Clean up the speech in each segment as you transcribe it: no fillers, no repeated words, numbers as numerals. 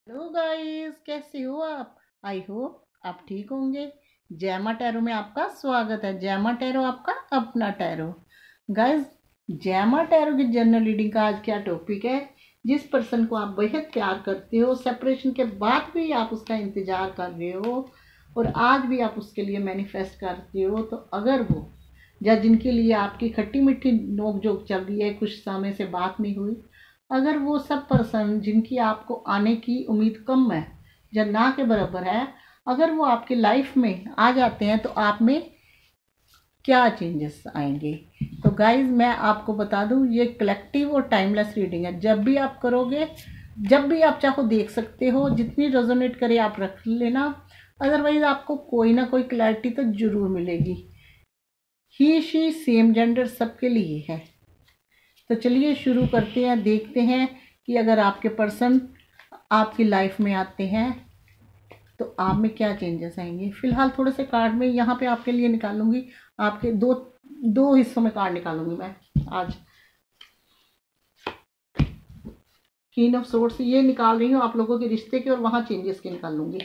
Hello guys, कैसे हो आप? आई होप आप ठीक होंगे। जैमा टैरो में आपका स्वागत है। जैमा टैरो आपका अपना टैरो। गाइस, जैमा टैरो की जनरल रीडिंग का आज क्या टॉपिक है? जिस पर्सन को आप बेहद प्यार करते हो, सेपरेशन के बाद भी आप उसका इंतजार कर रहे हो और आज भी आप उसके लिए मैनिफेस्ट करते हो, तो अगर वो या जिनके लिए आपकी खट्टी मीठी नोक झोंक चल रही है, कुछ समय से बात नहीं हुई, अगर वो सब पर्सन जिनकी आपको आने की उम्मीद कम है या ना के बराबर है, अगर वो आपकी लाइफ में आ जाते हैं तो आप में क्या चेंजेस आएंगे? तो गाइज, मैं आपको बता दूं, ये कलेक्टिव और टाइमलेस रीडिंग है। जब भी आप करोगे, जब भी आप चाहो देख सकते हो, जितनी रेजोनेट करे आप रख लेना, अदरवाइज आपको कोई ना कोई क्लैरिटी तो जरूर मिलेगी। ही शी सेम जेंडर सबके लिए है। तो चलिए शुरू करते हैं, देखते हैं कि अगर आपके पर्सन आपकी लाइफ में आते हैं तो आप में क्या चेंजेस आएंगे। फिलहाल थोड़े से कार्ड में यहाँ पे आपके लिए निकालूंगी। आपके दो दो हिस्सों में कार्ड निकालूंगी मैं आज। क्वीन ऑफ सोर्ड्स ये निकाल रही हूँ आप लोगों के रिश्ते के, और वहाँ चेंजेस के निकालूंगी।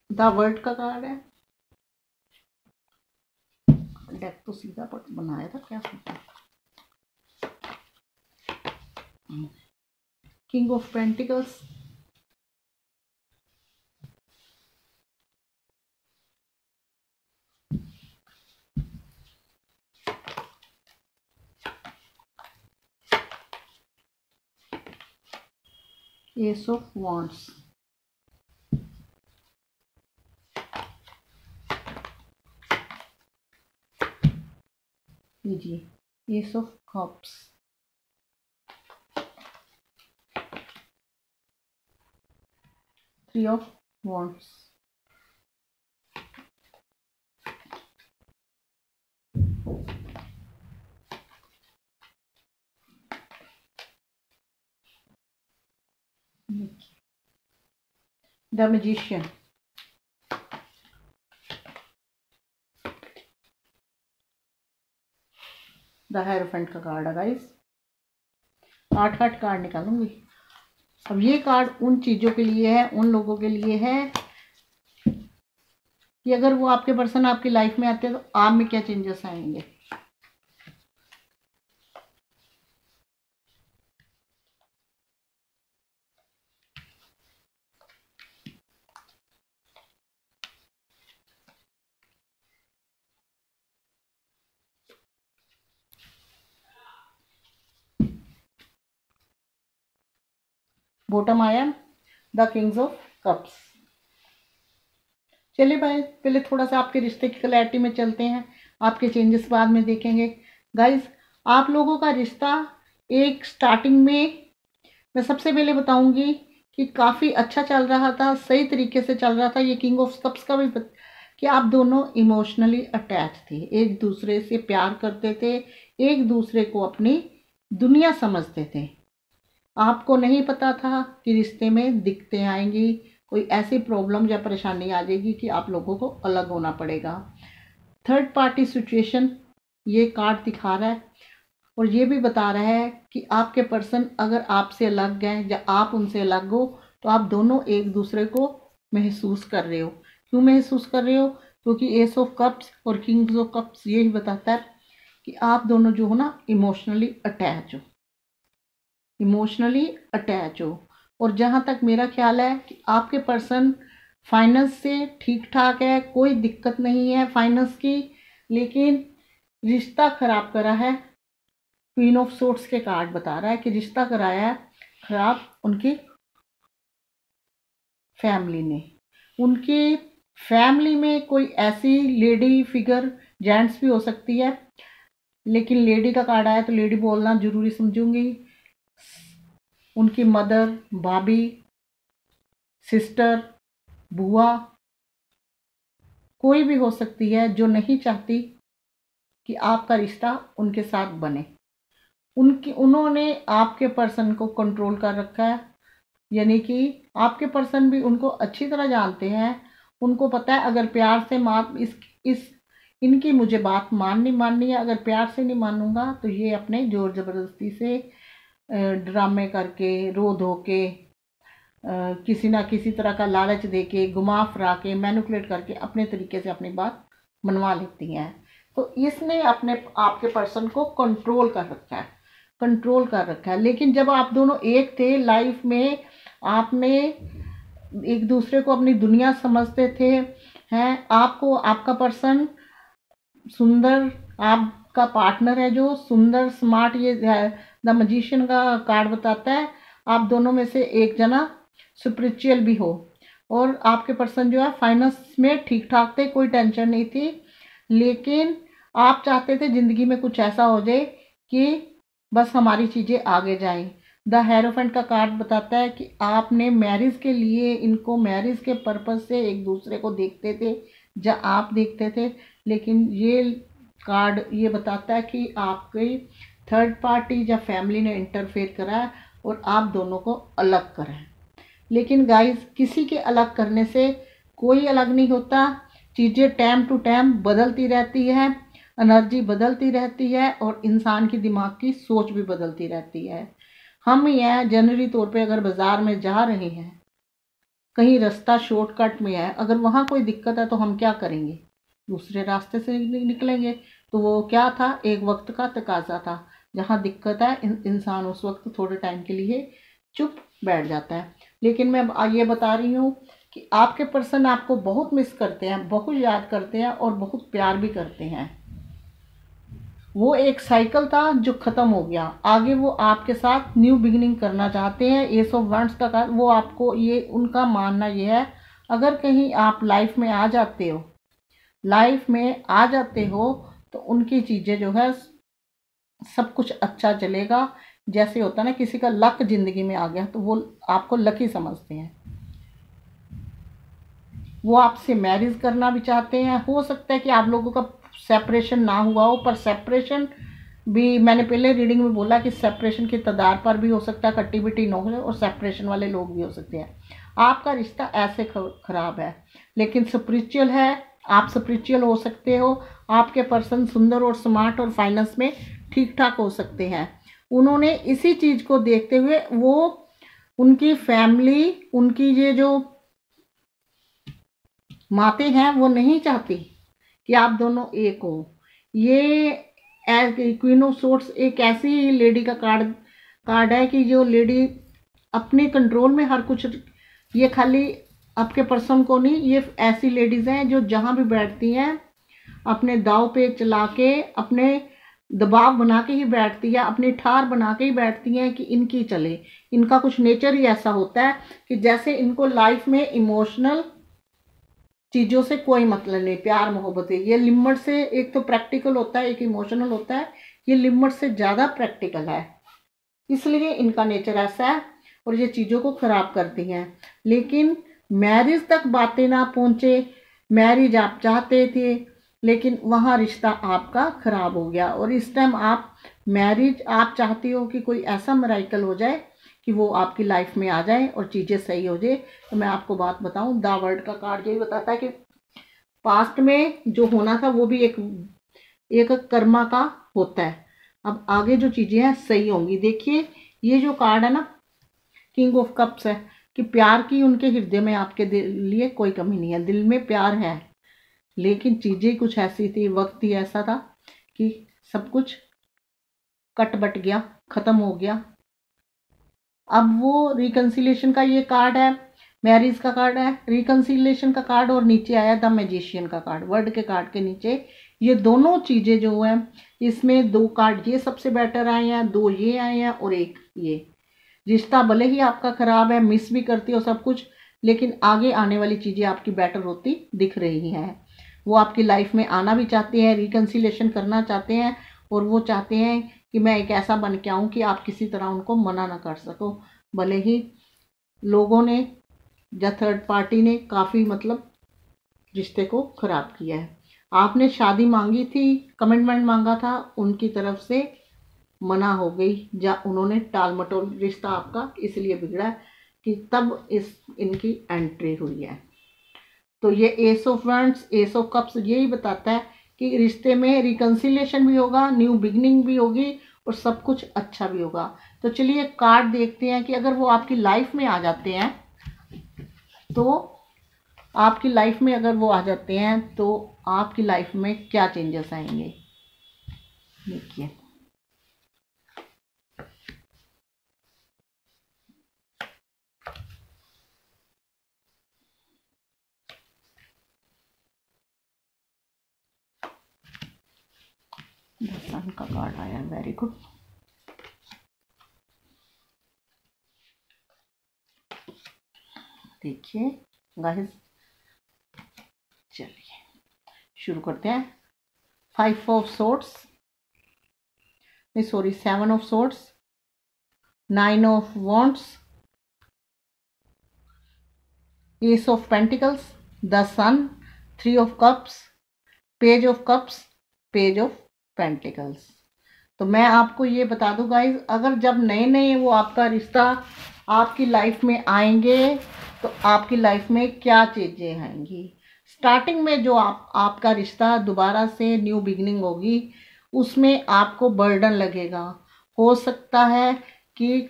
द वर्ल्ड का कार्ड है। डेक तो सीधा पट बनाया था, क्या सोचा। King of pentacles, ace of wands, लीजिए ace of cups, three of wands, the magician, the hierophant का कार्ड है गाइस। 8 कार्ड निकालूंगी। अब ये कार्ड उन चीज़ों के लिए है, उन लोगों के लिए है कि अगर वो आपके पर्सन आपकी लाइफ में आते हैं तो आप में क्या चेंजेस आएंगे। बॉटम आया द किंग्स ऑफ कप्स। चलिए भाई, पहले थोड़ा सा आपके रिश्ते की क्लैरिटी में चलते हैं, आपके चेंजेस बाद में देखेंगे। गाइस, आप लोगों का रिश्ता एक स्टार्टिंग में, मैं सबसे पहले बताऊंगी कि काफ़ी अच्छा चल रहा था, सही तरीके से चल रहा था। ये किंग ऑफ कप्स का भी कि आप दोनों इमोशनली अटैच थे, एक दूसरे से प्यार करते थे, एक दूसरे को अपनी दुनिया समझते थे। आपको नहीं पता था कि रिश्ते में दिक्कतें आएंगी, कोई ऐसी प्रॉब्लम या परेशानी आ जाएगी कि आप लोगों को अलग होना पड़ेगा। थर्ड पार्टी सिचुएशन ये कार्ड दिखा रहा है, और ये भी बता रहा है कि आपके पर्सन अगर आपसे अलग हैं या आप उनसे अलग हो, तो आप दोनों एक दूसरे को महसूस कर रहे हो। क्यों महसूस कर रहे हो? क्योंकि एस ऑफ कप्स और किंग्स ऑफ कप्स यही बताता है कि आप दोनों जो हो ना, इमोशनली अटैच हो, इमोशनली अटैच हो। और जहाँ तक मेरा ख्याल है कि आपके पर्सन फाइनेंस से ठीक ठाक है, कोई दिक्कत नहीं है फाइनेंस की, लेकिन रिश्ता खराब करा है। क्वीन ऑफ सोर्ड्स के कार्ड बता रहा है कि रिश्ता कराया है खराब उनकी फैमिली ने। उनकी फैमिली में कोई ऐसी लेडी फिगर, जेंट्स भी हो सकती है, लेकिन लेडी का कार्ड आया तो लेडी बोलना जरूरी समझूंगी। उनकी मदर, भाभी, सिस्टर, बुआ, कोई भी हो सकती है जो नहीं चाहती कि आपका रिश्ता उनके साथ बने। उन्होंने आपके पर्सन को कंट्रोल कर रखा है, यानी कि आपके पर्सन भी उनको अच्छी तरह जानते हैं। उनको पता है अगर प्यार से इस इनकी मुझे बात माननी है। अगर प्यार से नहीं मानूंगा तो ये अपने जोर ज़बरदस्ती से ड्रामे करके, रो धो के, किसी ना किसी तरह का लालच दे के, घुमा फिरा के, मैनिपुलेट करके अपने तरीके से अपनी बात मनवा लेती हैं। तो इसने अपने आपके पर्सन को कंट्रोल कर रखा है। लेकिन जब आप दोनों एक थे लाइफ में, आपने एक दूसरे को अपनी दुनिया समझते थे, हैं, आपको आपका पर्सन सुंदर, आपका पार्टनर है जो सुंदर, स्मार्ट, ये द मैजिशियन का कार्ड बताता है आप दोनों में से एक जना स्पिरिचुअल भी हो, और आपके पर्सन जो है फाइनेंस में ठीक ठाक थे, कोई टेंशन नहीं थी। लेकिन आप चाहते थे ज़िंदगी में कुछ ऐसा हो जाए कि बस हमारी चीज़ें आगे जाएं। द हेरोफेंट का कार्ड बताता है कि आपने मैरिज के लिए, इनको मैरिज के पर्पस से एक दूसरे को देखते थे, जब आप देखते थे। लेकिन ये कार्ड ये बताता है कि आपकी थर्ड पार्टी या फैमिली ने इंटरफेयर करा है और आप दोनों को अलग करा है। लेकिन गाइस, किसी के अलग करने से कोई अलग नहीं होता। चीज़ें टाइम टू टाइम बदलती रहती है, एनर्जी बदलती रहती है, और इंसान की दिमाग की सोच भी बदलती रहती है। हम यह जनरली तौर पे अगर बाज़ार में जा रहे हैं, कहीं रास्ता शॉर्टकट में है, अगर वहाँ कोई दिक्कत है तो हम क्या करेंगे? दूसरे रास्ते से निकलेंगे। तो वो क्या था, एक वक्त का तकाजा था। जहाँ दिक्कत है इंसान उस वक्त थोड़े टाइम के लिए चुप बैठ जाता है। लेकिन मैं ये बता रही हूँ कि आपके पर्सन आपको बहुत मिस करते हैं, बहुत याद करते हैं और बहुत प्यार भी करते हैं। वो एक साइकिल था जो ख़त्म हो गया, आगे वो आपके साथ न्यू बिगिनिंग करना चाहते हैं। एस ऑफ वंड्स का कार्ड, वो आपको ये उनका मानना ये है, अगर कहीं आप लाइफ में आ जाते हो तो उनकी चीज़ें जो है सब कुछ अच्छा चलेगा। जैसे होता है ना, किसी का लक ज़िंदगी में आ गया तो वो आपको लकी समझते हैं। वो आपसे मैरिज करना भी चाहते हैं। हो सकता है कि आप लोगों का सेपरेशन ना हुआ हो, पर सेपरेशन भी मैंने पहले रीडिंग में बोला कि सेपरेशन के तदार पर भी हो सकता है, कट्टी-बिट्टी न हो, और सेपरेशन वाले लोग भी हो सकते हैं। आपका रिश्ता ऐसे खराब है, लेकिन स्पिरिचुअल है, आप स्पिरिचुअल हो सकते हो। आपके पर्सन सुंदर और स्मार्ट और फाइनेंस में ठीक ठाक हो सकते हैं। उन्होंने इसी चीज़ को देखते हुए, वो उनकी फैमिली, उनकी ये जो मातें हैं, वो नहीं चाहती कि आप दोनों एक हो। ये क्वीन ऑफ सोर्ड्स एक ऐसी लेडी का कार्ड है कि जो लेडी अपने कंट्रोल में हर कुछ, ये खाली आपके पर्सन को नहीं, ये ऐसी लेडीज़ हैं जो जहाँ भी बैठती हैं अपने दाव पे चला के, अपने दबाव बना के ही बैठती है, अपनी ठार बना के ही बैठती हैं कि इनकी चले। इनका कुछ नेचर ही ऐसा होता है कि जैसे इनको लाइफ में इमोशनल चीज़ों से कोई मतलब नहीं, प्यार मोहब्बत है। ये लिमिट से, एक तो प्रैक्टिकल होता है, एक इमोशनल होता है, ये लिमिट से ज़्यादा प्रैक्टिकल है, इसलिए इनका नेचर ऐसा है और ये चीज़ों को ख़राब करती हैं। लेकिन मैरिज तक बातें ना पहुँचे, मैरिज आप चाहते थे लेकिन वहाँ रिश्ता आपका ख़राब हो गया, और इस टाइम आप चाहती हो कि कोई ऐसा मिरेकल हो जाए कि वो आपकी लाइफ में आ जाए और चीज़ें सही हो जाए। तो मैं आपको बात बताऊं, द वर्ल्ड का कार्ड यही बताता है कि पास्ट में जो होना था वो भी एक कर्मा का होता है। अब आगे जो चीज़ें हैं सही होंगी। देखिए, ये जो कार्ड है ना, किंग ऑफ कप्स है, कि प्यार की उनके हृदय में आपके लिए कोई कमी नहीं है, दिल में प्यार है। लेकिन चीज़ें कुछ ऐसी थी, वक्त ही ऐसा था कि सब कुछ कट बट गया, ख़त्म हो गया। अब वो रिकन्सिलेशन का ये कार्ड है, मैरिज का कार्ड है, रिकन्सिलेशन का कार्ड, और नीचे आया द मैजिशियन का कार्ड। वर्ड के कार्ड के नीचे ये दोनों चीज़ें जो हैं, इसमें 2 कार्ड ये सबसे बेटर आए हैं, 2 ये आए हैं और 1 ये। रिश्ता भले ही आपका ख़राब है, मिस भी करती हो सब कुछ, लेकिन आगे आने वाली चीज़ें आपकी बेटर होती दिख रही हैं। वो आपकी लाइफ में आना भी चाहते हैं, रिकन्सिलेशन करना चाहते हैं, और वो चाहते हैं कि मैं एक ऐसा बन के आऊँ कि आप किसी तरह उनको मना ना कर सको। भले ही लोगों ने या थर्ड पार्टी ने काफ़ी रिश्ते को ख़राब किया है। आपने शादी मांगी थी, कमिटमेंट मांगा था, उनकी तरफ से मना हो गई, या उन्होंने टाल मटोल, रिश्ता आपका इसलिए बिगड़ा कि तब इनकी एंट्री हुई है। तो ये S of wands, S of cups यही बताता है कि रिश्ते में रिकन्सिलिएशन भी होगा, न्यू बिगनिंग भी होगी और सब कुछ अच्छा भी होगा। तो चलिए कार्ड देखते हैं कि अगर वो आपकी लाइफ में आ जाते हैं तो आपकी लाइफ में अगर वो आ जाते हैं तो आपकी लाइफ में क्या चेंजेस आएंगे। देखिए सन का कार्ड आया, वेरी गुड। देखिए गाइस, चलिए शुरू करते हैं। 5 ऑफ सोर्ड्स, नहीं sorry 7 of swords, 9 of wands, ace of pentacles, the sun, 3 of cups, page of cups, page of pentacles. तो मैं आपको ये बता दूं गाइस, अगर जब नए नए वो आपका रिश्ता आपकी लाइफ में आएंगे तो आपकी लाइफ में क्या चीज़ें आएंगी। स्टार्टिंग में जो आपका रिश्ता दोबारा से न्यू बिगनिंग होगी उसमें आपको बर्डन लगेगा। हो सकता है कि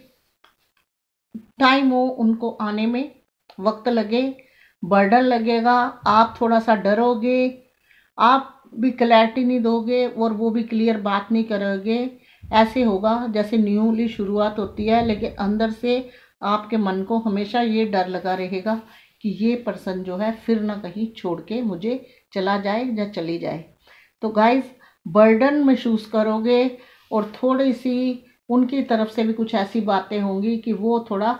टाइम हो उनको आने में, वक्त लगे, बर्डन लगेगा, आप थोड़ा सा डरोगे, आप भी क्लैरिटी नहीं दोगे और वो भी क्लियर बात नहीं करोगे। ऐसे होगा जैसे न्यूली शुरुआत होती है, लेकिन अंदर से आपके मन को हमेशा ये डर लगा रहेगा कि ये पर्सन जो है फिर ना कहीं छोड़ के मुझे चला जाए या चली जाए। तो गाइस बर्डन महसूस करोगे और थोड़ी सी उनकी तरफ से भी कुछ ऐसी बातें होंगी कि वो थोड़ा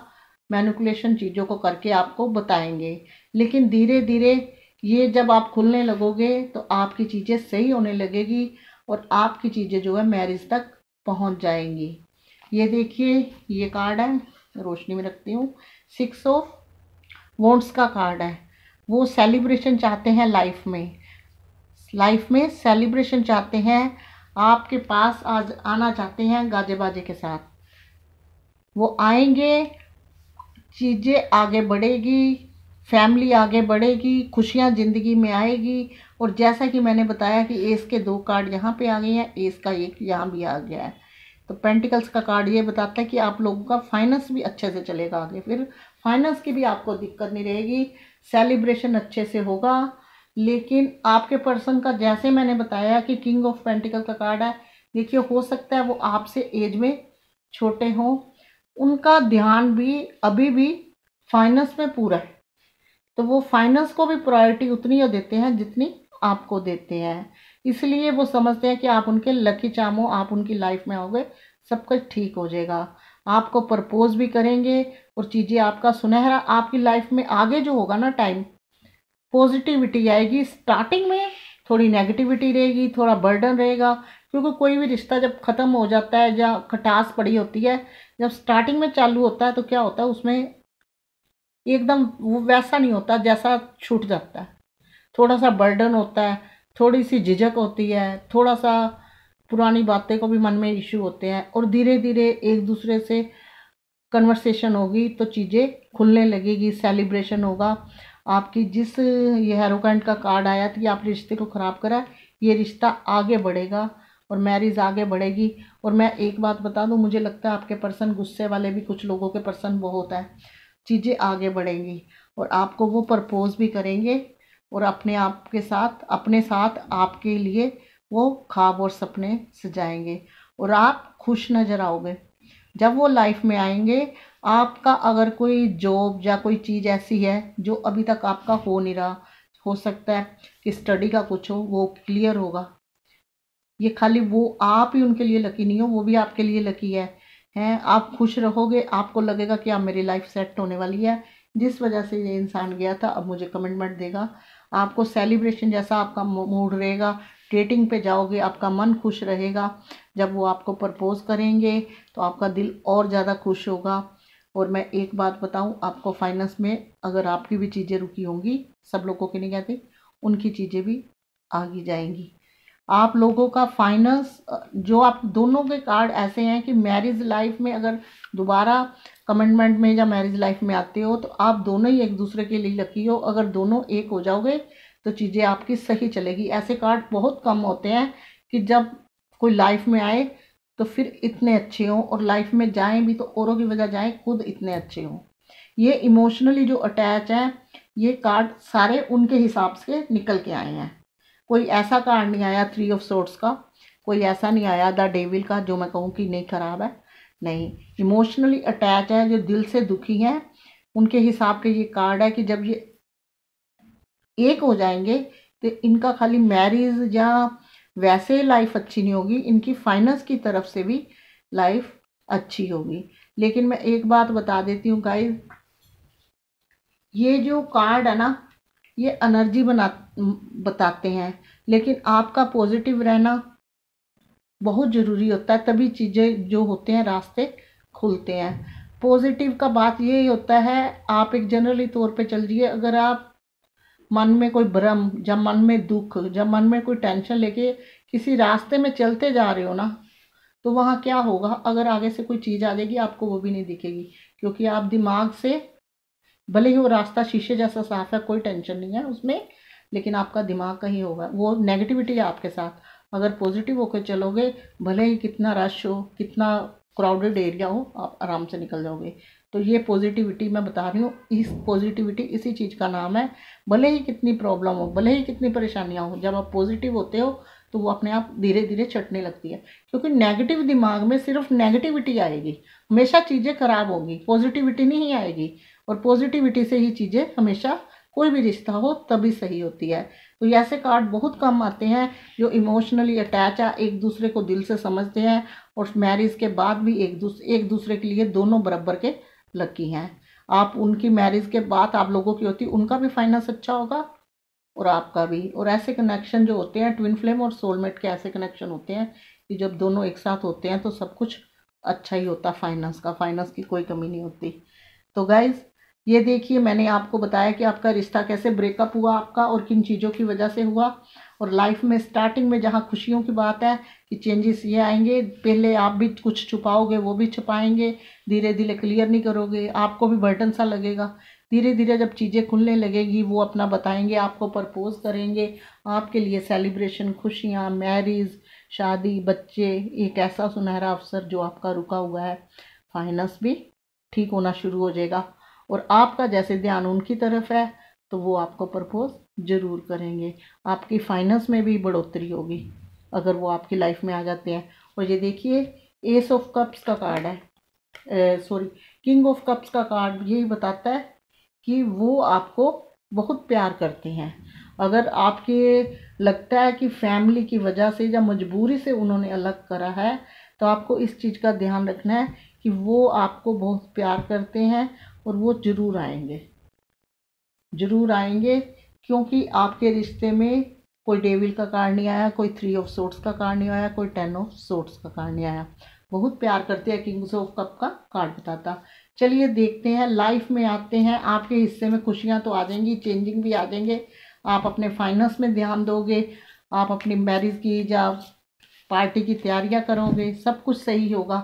मैनिपुलेशन चीज़ों को करके आपको बताएंगे। लेकिन धीरे धीरे ये जब आप खुलने लगोगे तो आपकी चीज़ें सही होने लगेगी और आपकी चीज़ें जो है मैरिज तक पहुंच जाएंगी। ये देखिए ये कार्ड है, रोशनी में रखती हूँ, 6 ऑफ वॉन्ड्स का कार्ड है। वो सेलिब्रेशन चाहते हैं लाइफ में सेलिब्रेशन चाहते हैं, आपके पास आज आना चाहते हैं गाजे बाजे के साथ। वो आएंगे, चीज़ें आगे बढ़ेगी, फैमिली आगे बढ़ेगी, खुशियाँ ज़िंदगी में आएगी। और जैसा कि मैंने बताया कि एस के 2 कार्ड यहाँ पे आ गए हैं, एस का 1 यहाँ भी आ गया है। तो पेंटिकल्स का कार्ड ये बताता है कि आप लोगों का फाइनेंस भी अच्छे से चलेगा आगे, फिर फाइनेंस की भी आपको दिक्कत नहीं रहेगी, सेलिब्रेशन अच्छे से होगा। लेकिन आपके पर्सन का जैसे मैंने बताया कि किंग ऑफ पेंटिकल का कार्ड है, देखिए हो सकता है वो आपसे एज में छोटे हों, उनका ध्यान भी अभी भी फाइनेंस में पूरा है। तो वो फाइनेंस को भी प्रायोरिटी उतनी ही देते हैं जितनी आपको देते हैं। इसलिए वो समझते हैं कि आप उनके लकी चार्म हो, आप उनकी लाइफ में आओगे सब कुछ ठीक हो जाएगा। आपको प्रपोज भी करेंगे और चीज़ें आपका सुनहरा आपकी लाइफ में आगे जो होगा ना टाइम, पॉजिटिविटी आएगी। स्टार्टिंग में थोड़ी नेगेटिविटी रहेगी, थोड़ा बर्डन रहेगा, क्योंकि कोई भी रिश्ता जब ख़त्म हो जाता है या खटास पड़ी होती है, जब स्टार्टिंग में चालू होता है तो क्या होता है उसमें एकदम वो वैसा नहीं होता जैसा छूट जाता है। थोड़ा सा बर्डन होता है, थोड़ी सी झिझक होती है, थोड़ा सा पुरानी बातें को भी मन में इश्यू होते हैं। और धीरे धीरे एक दूसरे से कन्वर्सेशन होगी तो चीज़ें खुलने लगेगी, सेलिब्रेशन होगा। आपकी जिस ये हेरोकाइंट का कार्ड आया था कि आपने रिश्ते को ख़राब करा, ये रिश्ता आगे बढ़ेगा और मैरिज आगे बढ़ेगी। और मैं एक बात बता दूं, मुझे लगता है आपके पर्सन गुस्से वाले भी कुछ लोगों के पर्सन बहुत है। चीज़ें आगे बढ़ेंगी और आपको वो प्रपोज भी करेंगे और अपने साथ आपके लिए वो ख्वाब और सपने सजाएंगे और आप खुश नज़र आओगे जब वो लाइफ में आएंगे। आपका अगर कोई जॉब या कोई चीज़ ऐसी है जो अभी तक आपका हो नहीं रहा, हो सकता है कि स्टडी का कुछ हो, वो क्लियर होगा। ये खाली वो आप ही उनके लिए लकी नहीं हो, वो भी आपके लिए लकी है। आप खुश रहोगे, आपको लगेगा कि अब मेरी लाइफ सेट होने वाली है। जिस वजह से ये इंसान गया था अब मुझे कमिटमेंट देगा। आपको सेलिब्रेशन जैसा आपका मूड रहेगा, डेटिंग पे जाओगे, आपका मन खुश रहेगा। जब वो आपको प्रपोज करेंगे तो आपका दिल और ज़्यादा खुश होगा। और मैं एक बात बताऊं, आपको फाइनेंस में अगर आपकी भी चीज़ें रुकी होंगी, सब लोगों की नहीं कहती, उनकी चीज़ें भी आगे जाएंगी। आप लोगों का फाइनेंस जो आप दोनों के कार्ड ऐसे हैं कि मैरिज लाइफ में अगर दोबारा कमिटमेंट में या मैरिज लाइफ में आते हो तो आप दोनों ही एक दूसरे के लिए लकी हो। अगर दोनों एक हो जाओगे तो चीज़ें आपकी सही चलेगी। ऐसे कार्ड बहुत कम होते हैं कि जब कोई लाइफ में आए तो फिर इतने अच्छे हों, और लाइफ में जाएं भी तो औरों की वजह जाएं, खुद इतने अच्छे हों। ये इमोशनली जो अटैच हैं, ये कार्ड सारे उनके हिसाब से निकल के आए हैं। कोई ऐसा कार्ड नहीं आया 3 ऑफ सोर्ड्स का, कोई ऐसा नहीं आया द डेविल का जो मैं कहूँ कि नहीं खराब है। नहीं, इमोशनली अटैच है, जो दिल से दुखी हैं, उनके हिसाब के ये कार्ड है कि जब ये एक हो जाएंगे तो इनका खाली मैरिज या वैसे लाइफ अच्छी नहीं होगी, इनकी फाइनेंस की तरफ से भी लाइफ अच्छी होगी। लेकिन मैं एक बात बता देती हूँ गाइस, ये जो कार्ड है ना, ये एनर्जी बताते हैं, लेकिन आपका पॉजिटिव रहना बहुत ज़रूरी होता है, तभी चीज़ें जो होते हैं रास्ते खुलते हैं। पॉजिटिव का बात यही होता है, आप एक जनरली तौर पे चल रही है, अगर आप मन में कोई भ्रम, जब मन में दुख, जब मन में कोई टेंशन लेके किसी रास्ते में चलते जा रहे हो ना, तो वहाँ क्या होगा, अगर आगे से कोई चीज़ आ जाएगी आपको वो भी नहीं दिखेगी, क्योंकि आप दिमाग से, भले ही वो रास्ता शीशे जैसा साफ है, कोई टेंशन नहीं है उसमें, लेकिन आपका दिमाग कहीं होगा, वो नेगेटिविटी है आपके साथ। अगर पॉजिटिव होकर चलोगे, भले ही कितना रश हो, कितना क्राउडेड एरिया हो, आप आराम से निकल जाओगे। तो ये पॉजिटिविटी मैं बता रही हूँ, इस पॉजिटिविटी इसी चीज़ का नाम है। भले ही कितनी प्रॉब्लम हो, भले ही कितनी परेशानियाँ हो, जब आप पॉजिटिव होते हो तो वो अपने आप धीरे धीरे छटने लगती है। क्योंकि नेगेटिव दिमाग में सिर्फ नेगेटिविटी आएगी, हमेशा चीज़ें खराब होंगी, पॉजिटिविटी नहीं आएगी। और पॉजिटिविटी से ही चीज़ें हमेशा, कोई भी रिश्ता हो तभी सही होती है। तो ऐसे कार्ड बहुत कम आते हैं जो इमोशनली अटैच है, एक दूसरे को दिल से समझते हैं, और मैरिज के बाद भी एक दूसरे के लिए दोनों बराबर के लकी हैं। आप उनकी मैरिज के बाद आप लोगों की होती, उनका भी फाइनेंस अच्छा होगा और आपका भी। और ऐसे कनेक्शन जो होते हैं, ट्विन फ्लेम और सोलमेट के ऐसे कनेक्शन होते हैं कि जब दोनों एक साथ होते हैं तो सब कुछ अच्छा ही होता, फाइनेंस की कोई कमी नहीं होती। तो गाइज, ये देखिए, मैंने आपको बताया कि आपका रिश्ता कैसे ब्रेकअप हुआ आपका और किन चीज़ों की वजह से हुआ। और लाइफ में स्टार्टिंग में जहाँ खुशियों की बात है कि चेंजेस ये आएंगे, पहले आप भी कुछ छुपाओगे, वो भी छुपाएंगे, धीरे धीरे क्लियर नहीं करोगे, आपको भी बर्डन सा लगेगा। धीरे धीरे जब चीज़ें खुलने लगेगी, वो अपना बताएंगे, आपको प्रपोज करेंगे, आपके लिए सेलिब्रेशन, खुशियाँ, मैरिज, शादी, बच्चे, एक ऐसा सुनहरा अवसर जो आपका रुका हुआ है। फाइनेंस भी ठीक होना शुरू हो जाएगा, और आपका जैसे ध्यान उनकी तरफ है तो वो आपको प्रपोज ज़रूर करेंगे। आपकी फाइनेंस में भी बढ़ोतरी होगी अगर वो आपकी लाइफ में आ जाते हैं। और ये देखिए, एस ऑफ कप्स का कार्ड है, किंग ऑफ कप्स का कार्ड यही बताता है कि वो आपको बहुत प्यार करते हैं। अगर आपके लगता है कि फैमिली की वजह से या मजबूरी से उन्होंने अलग करा है, तो आपको इस चीज़ का ध्यान रखना है कि वो आपको बहुत प्यार करते हैं, और वो ज़रूर आएंगे, क्योंकि आपके रिश्ते में कोई डेविल का कार्ड नहीं आया, कोई 3 ऑफ सोर्ड्स का कार्ड नहीं आया, कोई 10 ऑफ सोर्ड्स का कार्ड नहीं आया। बहुत प्यार करते हैं, किंग्स ऑफ कप का कार्ड बताता। चलिए देखते हैं, लाइफ में आते हैं, आपके हिस्से में खुशियाँ तो आ जाएंगी, चेंजिंग भी आ जाएंगे, आप अपने फाइनेंस में ध्यान दोगे, आप अपनी मैरिज की या पार्टी की तैयारियां करोगे, सब कुछ सही होगा।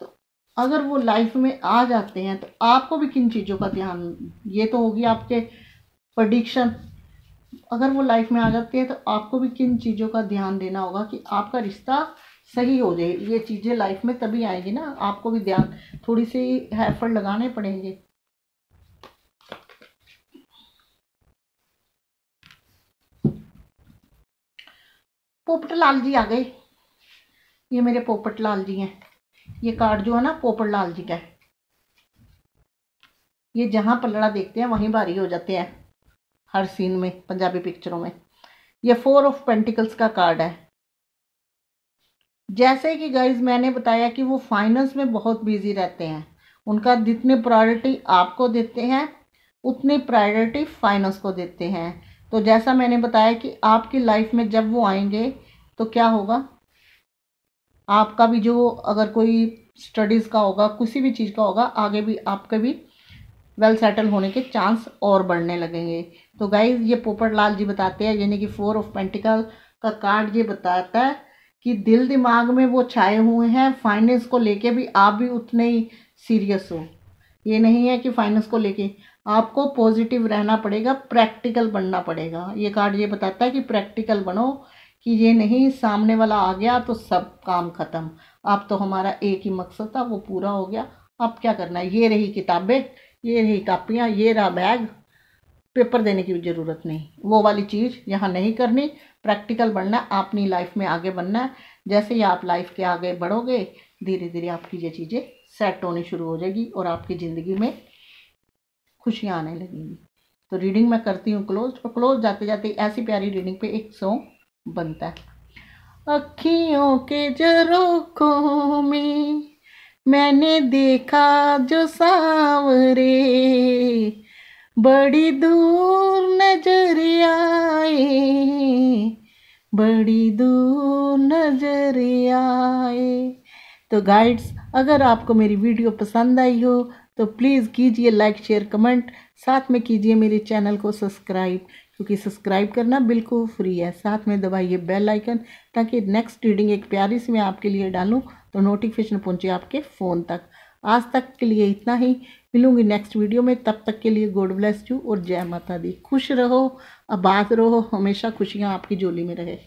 तो अगर वो लाइफ में आ जाते हैं तो आपको भी किन चीज़ों का ध्यान, ये तो होगी आपके प्रेडिक्शन, अगर वो लाइफ में आ जाती है तो आपको भी किन चीज़ों का ध्यान देना होगा कि आपका रिश्ता सही हो जाए। ये चीज़ें लाइफ में तभी आएगी ना, आपको भी ध्यान, थोड़ी सी एफर्ट लगाने पड़ेंगे। पोपट लाल जी आ गए, ये मेरे पोपट लाल जी हैं। ये कार्ड जो है ना, पोपट लाल जी का है। ये जहाँ पलड़ा देखते हैं वहीं भारी हो जाते हैं, हर सीन में, पंजाबी पिक्चरों में। ये 4 ऑफ पेंटिकल्स का कार्ड है। जैसे कि गाइज मैंने बताया कि वो फाइनेंस में बहुत बिजी रहते हैं, उनका जितने प्रायोरिटी आपको देते हैं उतनी प्रायोरिटी फाइनेंस को देते हैं। तो जैसा मैंने बताया कि आपकी लाइफ में जब वो आएंगे तो क्या होगा, आपका भी जो, अगर कोई स्टडीज़ का होगा, किसी भी चीज़ का होगा, आगे भी आपके भी वेल सेटल होने के चांस और बढ़ने लगेंगे। तो गाइज, ये पोपट लाल जी बताते हैं, यानी कि 4 ऑफ पेंटिकल का कार्ड ये बताता है कि दिल दिमाग में वो छाए हुए हैं, फाइनेंस को लेके भी आप भी उतने ही सीरियस हो। ये नहीं है कि फाइनेंस को लेके, आपको पॉजिटिव रहना पड़ेगा, प्रैक्टिकल बनना पड़ेगा। ये कार्ड ये बताता है कि प्रैक्टिकल बनो, कि ये नहीं सामने वाला आ गया तो सब काम खत्म। अब तो हमारा एक ही मकसद था, वो पूरा हो गया। अब क्या करना है, ये रही किताबें, ये रही कापियाँ, ये रहा बैग, पेपर देने की ज़रूरत नहीं, वो वाली चीज़ यहाँ नहीं करनी। प्रैक्टिकल बनना है, अपनी लाइफ में आगे बनना है। जैसे ही आप लाइफ के आगे बढ़ोगे, धीरे धीरे आपकी ये चीज़ें सेट होनी शुरू हो जाएगी और आपकी ज़िंदगी में खुशियाँ आने लगेंगी। तो रीडिंग मैं करती हूँ क्लोज, और क्लोज जाते जाते ऐसी प्यारी रीडिंग पे एक सॉन्ग बनता है। अखियों के झरोखों में मैंने देखा जो सांवरे, बड़ी दूर नजर आए, बड़ी दूर नजर आए। तो गाइड्स, अगर आपको मेरी वीडियो पसंद आई हो तो प्लीज़ कीजिए लाइक शेयर कमेंट, साथ में कीजिए मेरे चैनल को सब्सक्राइब, क्योंकि सब्सक्राइब करना बिल्कुल फ्री है। साथ में दबाइए बेल आइकन, ताकि नेक्स्ट रीडिंग एक प्यारी सी मैं आपके लिए डालूं तो नोटिफिकेशन पहुंचे आपके फ़ोन तक। आज तक के लिए इतना ही, मिलूंगी नेक्स्ट वीडियो में। तब तक के लिए गॉड ब्लेस यू और जय माता दी। खुश रहो, आबाद रहो, हमेशा खुशियाँ आपकी झोली में रहे।